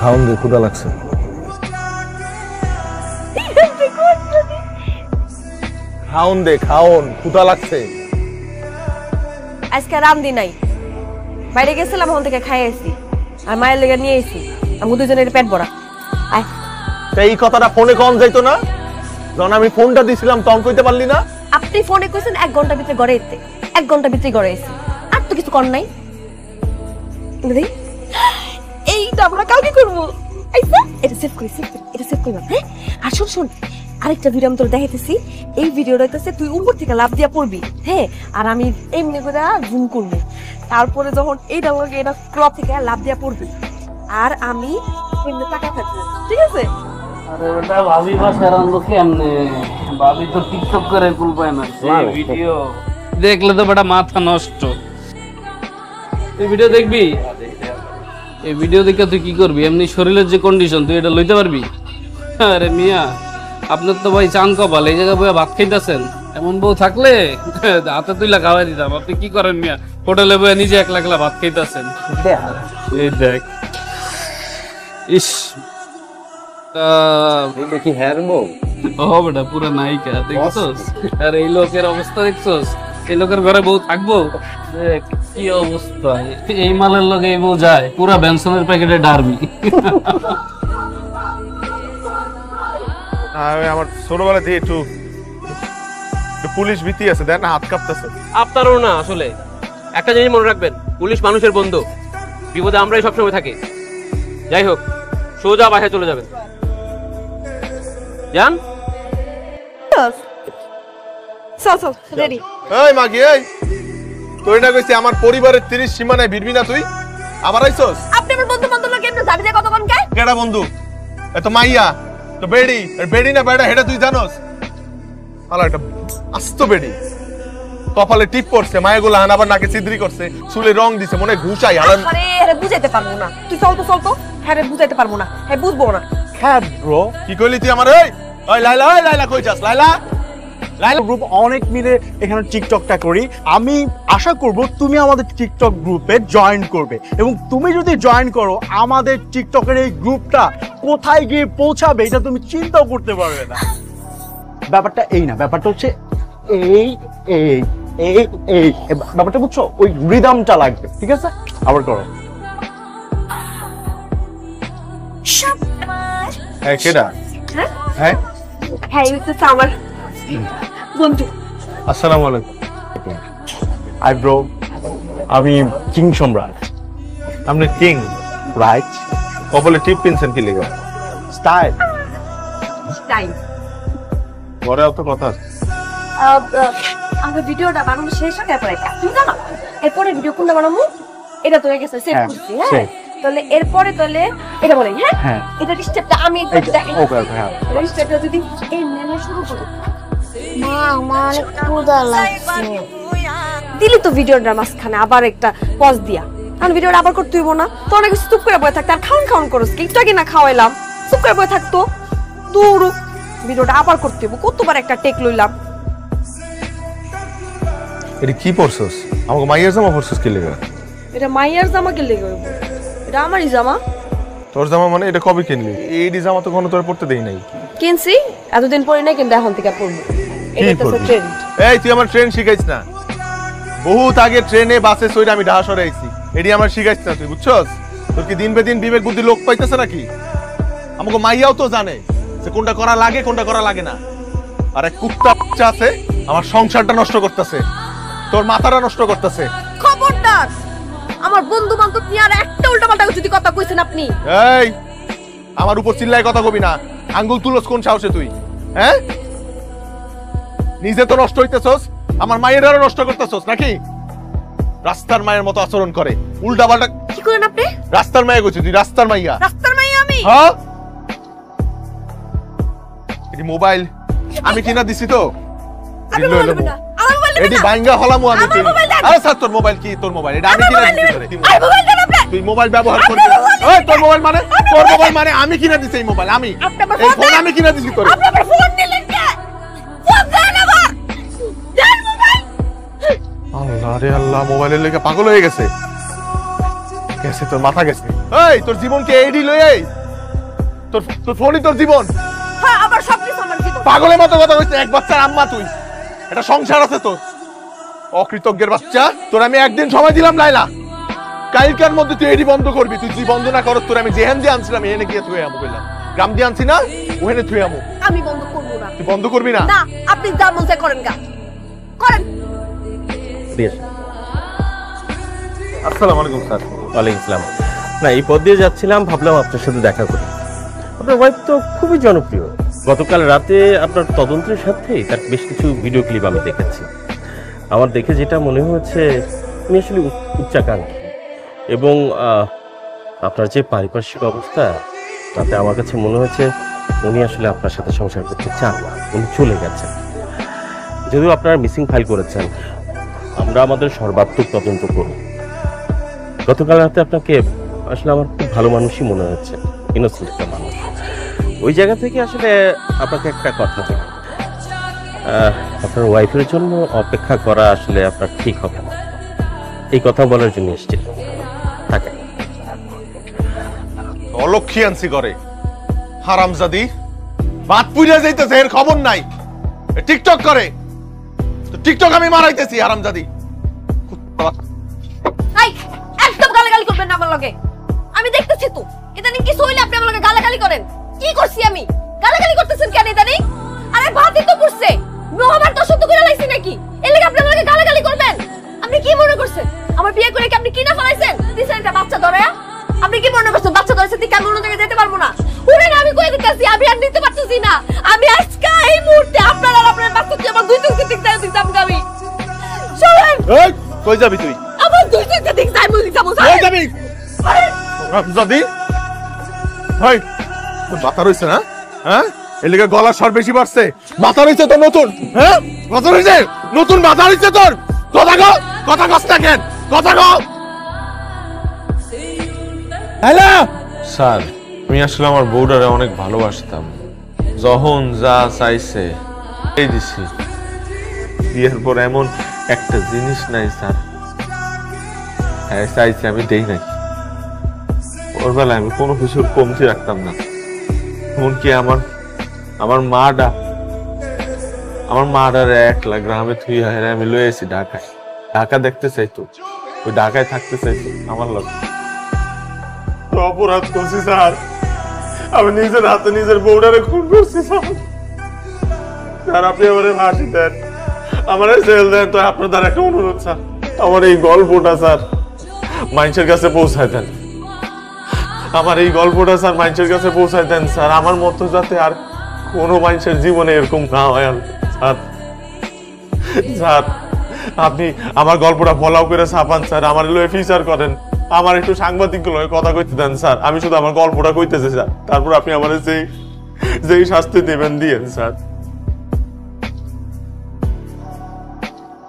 খাওন দে, ক্ষুধা লাগছে। খাওন দে, খাওন, ক্ষুধা লাগছে। আজকে রামদি নাই, বাইরে গেছিলাম, ওখান থেকে খাই আসি, আর মায়ের লেগে নিয়ে এসি, আমি দুজনের পেট ভরা। আয়, এই কথাটা ফোনে কম যাইতো না? যখন আমি ফোনটা দিছিলাম তখন কইতে পারলি না? আপনি ফোনে কইছেন 1 ঘন্টা ভিতরে ঘরে এসে, 1 ঘন্টা ভিতরে ঘরে এসে, আর তো কিছু কর নাই। এইটা আমরা কালকে করবো। এটা সেভ করি, এটা সেভ করি। হ্যাঁ, আর শোন, আরেকটা ভিডিও আমি তোর দেখাইতেছি। এই ভিডিওটা হইতেছে তুই উপর থেকে লাফ দিয়া পড়বি, হ্যাঁ, আর আমি এমনি করে জুম করবো। তারপরে যখন এইটা আমাকে এটা ক্রপ থেকে লাফ দিয়া পড়বি, আর আমি এমনি তাকায় থাকবো, ঠিক আছে? আরে বেটা, ভাবি বাসা রান্ধো কেমনে? ভাবি তো টিকটক করে কুল পায় না। এই ভিডিও দেখলে তো বেটা মাথা নষ্ট। তুই ভিডিও দেখবি? এই ভিডিও দেখে তুই কি করবি? এমনি শরীরের যে কন্ডিশন, তুই এটা লইতে পারবি? আরে মিয়া, আপনার তো ভাই চান কপাল, এই জায়গায় বইয়া ভাত খাইতেছেন। এমন বউ থাকলে হাতে তুইলা খাওয়াই দিতাম। আপনি কি করেন মিয়া? হোটেলে বইয়া নিজে একলা একলা ভাত খাইতেছেন। এই দেখ, ইস, দেখি হ্যার বউ। ও বেটা পুরো নায়িকা দেখছস? আর এই লোকের অবস্থা দেখছস? এই লোকের ঘরে বউ থাকবো? দেখ কি অবস্থা, এই মালের লগে এই বউ যায়, পুরা বেনসনের প্যাকেটে ডারবি। আমার ছোটবেলা দিয়ে একটু পুলিশ ভীতি আছে, দেখ না হাত কাঁপতেছে। আপনারও না, আসলে একটা জিনিস মনে রাখবেন, পুলিশ মানুষের বন্ধু, বিপদে আমরাই সবসময় থাকি। যাই হোক, সোজা বাসায় চলে যাবেন, যান। চল রেডি। এই মাগি, এই তুই না কইছিস আমার পরিবারের 30 সীমানায় ভিড়বি না, তুই আবার আইছস? আপনি আমার বন্ধু বান্ধব লোক এমনি যাবি যে কতক্ষণ কে? কেডা বন্ধু? এত মাইয়া তো বেডি, আর বেডি না বেডা হেডা তুই জানোস? আলা একটা আস্ত বেডি, কপালে টিপ পড়ছে, মায়াগুলো হান আবার নাকে ছিদ্রি করছে, চুলে রং দিছে, মনে ঘুষাই আলান। আরে আরে বুঝাইতে পারবো না, তুই চল তো। হ্যাঁ রে, বুঝাইতে পারবো না, হ্যাঁ বুঝবো না। হ্যাঁ ব্রো, কি কইলি তুই আমার? ওই লাইলা কই যাস? লাইলা গ্রুপ অনেক মিলে এখানে টিকটকটা করি। আমি আশা করব তুমি আমাদের টিকটক গ্রুপে জয়েন করবে, এবং তুমি যদি জয়েন করো আমাদের টিকটকের এই গ্রুপটা কোথায় গিয়ে পৌঁছাবে এটা তুমি চিন্তাও করতে পারবে না। ব্যাপারটা এই না, ব্যাপারটা হচ্ছে এই এই এই এই ব্যাপারটা বুঝছো? ওই রিদমটা লাগবে, ঠিক আছে? আবার করো। হ্যাঁ কেডা? হ্যাঁ হ্যাঁ, এই তো আমার বন্ধু। আসসালামু আলাইকুম। হাই ব্রো, আমি কিং সম্রাট। আপনি কিং? রাইট। কপালে টিপ পিনছেন কি লিগা? স্টাইল। টাইম ঘরে অত কথা আছে। আমার ভিডিওটা বানানো শেষ হয়ে পরে তুমি জানো এরপরে ভিডিও কোনটা বানাবো? এটা তো হয়ে গেছে, সেভ করছি। হ্যাঁ, তাহলে এরপরে তাহলে এটা বলেন। হ্যাঁ, এটা স্টেপটা আমি একটু দেখাই। ওকে হ্যাঁ, এই স্টেপটা যদি এই নেনে শুরু করি। মা, আমার ক্ষুধা লাগছে। দিলি তো ভিডিওটার মাঝখানে আবার একটা পজ দিয়া, কারণ ভিডিওটা আবার করতে হইব না তো? অনেক চুপ করে বসে থাকতে, আর খাওন করস কি? একটু আগে না খাওয়াইলাম, চুপ করে বসে থাকতো। দূর, ভিডিওটা আবার করতে হইব। কতবার একটা টেক লইলাম। এটা কি পরছস? আমাকে মাইয়ার জামা পরছস কি লিগা? এটা মাইয়ার জামা কে লেগে হইব? এটা আমারই জামা। তোর জামা মানে? এটা কবে কিনলি? এই জামা তো কোনো তোর পরতে দেই নাই। কিনছি, এতদিন পরে নাই, কিন্তু এখন থেকে পরবো। এটা তো ট্রেন্ড। এই তুই আমার ট্রেন শিখাইছ না? বহুত আগে ট্রেনে বাসে চড়ে আমি ঢাকা সরে আইছি, এডি আমার শিখাইছ না তুই, বুঝছস? তোর কি দিন বে দিন বিবেক বুদ্ধি লোক পাইতেছে নাকি? আমাকে মাইয়াও তো জানে যে কোনটা করা লাগে কোনটা করা লাগে না। আর এক কুত্তা বাচ্চা আছে আমার সংসারটা নষ্ট করতেছে, তোর মাথাটা নষ্ট করতেছে। খবরদার, আমার বন্ধু বান্ধব নিয়ে আর একটা উল্টাপাল্টা যদি কথা কইছেন আপনি। এই আমার উপর চিল্লায় কথা কবি না। আঙ্গুল তুলস কোন সাহসে তুই? হ্যাঁ, নিজে তো নষ্ট হইতেছস, আমার মায়েরও নষ্ট করতেছস নাকি? রাস্তার মায়ের মতো আচরণ করে, উল্টা পাল্টা। কি করেন আপনি? রাস্তার মাইয়া কইছিস তুই? রাস্তার মাইয়া? রাস্তার মাইয়া আমি? হ্যাঁ, এই মোবাইল আমি কিনা দিছি তো। আমি মোবাইল না, আমার মোবাইল এডি বাইঙ্গা হলামু আমি তুই। আরে স্যার তোর মোবাইল কি? তোর মোবাইল এটা আমি কিনা দিছি তোরে। তুই মোবাইল ব্যবহার করবি? ওই তোর মোবাইল মানে? তোর মোবাইল মানে আমি কিনা দিছি এই মোবাইল? আমি এই ফোন আমি কিনা দিছি তোরে। আপনি আমার ফোন দিলেন কে? ফোন দেন আমার। দেন মোবাইল। আল্লাহ রে আল্লাহ, মোবাইলের লেগে পাগল হয়ে গেছে। গেছে, তোর মাথা গেছে। এই তোর জীবনকে এইডি লই এই তোর তোর ফোনই তোর জীবন। হ্যাঁ আমার সবকিছু আমার জীবন। পাগলের মতো কথা কইছিস, এক বাচ্চার আম্মা তুই, এটা সংসার আছে তোর, অকৃতজ্ঞের বাচ্চা। তোর আমি একদিন সময় দিলাম লাইলা, কালকার মধ্যে তুই এডি বন্ধ করবি। তুই যদি বন্ধ না করত তোর আমি যেহেন দিয়ে আনছিলাম এনে গিয়ে তুই আমু কইলাম, গ্রাম দিয়ে আনছি না ওখানে তুই আমু। আমি বন্ধ করবো না। তুই বন্ধ করবি না? না, আপনি যা মন চায় করেন গা, করেন। আসসালামু আলাইকুম স্যার। ওয়ালাইকুম আসসালাম। না, এই পথ দিয়ে যাচ্ছিলাম, ভাবলাম আপনার সাথে দেখা করি। আপনার ওয়াইফ তো খুবই জনপ্রিয়। গতকাল রাতে আপনার তদন্তের সাথেই তার বেশ কিছু ভিডিও ক্লিপ আমি দেখেছি। আমার দেখে যেটা মনে হয়েছে উনি আসলে উচ্চাকাঙ্ক্ষী, এবং আপনার যে পারিপার্শ্বিক অবস্থা তাতে আমার কাছে মনে হয়েছে উনি আসলে আপনার সাথে সংসার করতে চান না, উনি চলে গেছেন। যদিও আপনারা মিসিং ফাইল করেছেন, আমরা আমাদের সর্বাত্মক তদন্ত করব। গতকাল রাতে আপনাকে আসলে আমার খুব ভালো মানুষই মনে হচ্ছে, ইনোসেন্ট একটা মানুষ। ওই জায়গা থেকে আসলে আপনাকে একটা কথা বলি, আপনার ওয়াইফের জন্য অপেক্ষা করা আসলে আপনার ঠিক হবে না, এই কথা বলার জন্য এসেছি। থাকে অলক্ষী আনছি করে হারামজাদি, বাদ পুইরা যাইতেছে, এর খবর নাই। টিকটক করে, তো টিকটক আমি মারাইতেছি হারামজাদি। এই একদম গালাগালি করবেন না আমার লগে। আমি দেখতেছি তো ইদানিং কিছু হইলে আপনি আমার লগে গালাগালি করেন। কি করছি আমি? গালাগালি করতেছেন কেন ইদানিং? আরে ভাতই তো করছে, মহাভারত অশুদ্ধ করে লাইছি নাকি? এর লাগি আপনি আমার লগে গালাগালি করবেন? আপনি কি মনে করছেন আমার বিয়ে করে কি আপনি কি না ফলাইছেন? দিছেন একটা বাচ্চা ধরে? আপনি কি মনে করছেন বাচ্চা ধরেছে ঠিক আমি অন্য জায়গায় যেতে পারবো না? ওরে না, আমি কই দিতেছি আমি আর নিতে পারতেছি না। আমি আজকে এই মুহূর্তে আপনার আর আপনার বাচ্চা দিয়ে আমার দুই চোখে ঠিক যায় দিতাম গাবি। চলেন। এই কই যাবি তুই? আমার দুই চোখে ঠিক যায় মুই দিতাম। কই যাবি হারামজাদি? ভাই তোর মাথা রইছে না? হ্যাঁ, এর লিগে গলার স্বর বেশি বাড়ছে। মাথা রইছে তো নতুন? হ্যাঁ, মাথা রইছে নতুন, মাথা রইছে তোর। কথা কও, কথা কস না কেন? কথা কও। হ্যালো স্যার, আমি আসলে আমার বউডারে অনেক ভালোবাসতাম, যখন যা চাইছে এই দিছি। বিয়ের পর এমন একটা জিনিস নাই স্যার, হ্যাঁ চাইছি আমি দেই নাই। ওর বেলায় আমি কোনো কিছুর কমতি রাখতাম না। এমনকি আমার মাডারে একলা গ্রামে থুই হারে আমি লয়ে এসেছি ঢাকায়। ঢাকা দেখতে চাইতো, ওই ঢাকায় থাকতে চাইতো আমার লোক। অপরাধ করছি স্যার, আমি নিজের হাতে নিজের বউডারে খুন করছি স্যার। আপনি আমার ফাঁসি দেন, আমার জেল দেন, তো আপনার দ্বারা একটা অনুরোধ স্যার, আমার এই গল্পটা স্যার মানুষের কাছে পৌঁছায় দেন। আমার এই গল্পটা স্যার মানুষের কাছে পৌঁছায় দেন স্যার, আমার মতো যাতে আর কোনো মানুষের জীবনে এরকম না হয় স্যার। স্যার আপনি আমার গল্পটা ফলাও করে ছাপান স্যার, আমার লয়ে ফিচার করেন, আমার একটু সাংবাদিক লয়ে কথা কইতে দেন স্যার। আমি শুধু আমার গল্পটা কইতেছি স্যার, তারপর আপনি আমার যেই শাস্তি দেবেন দিয়েন স্যার।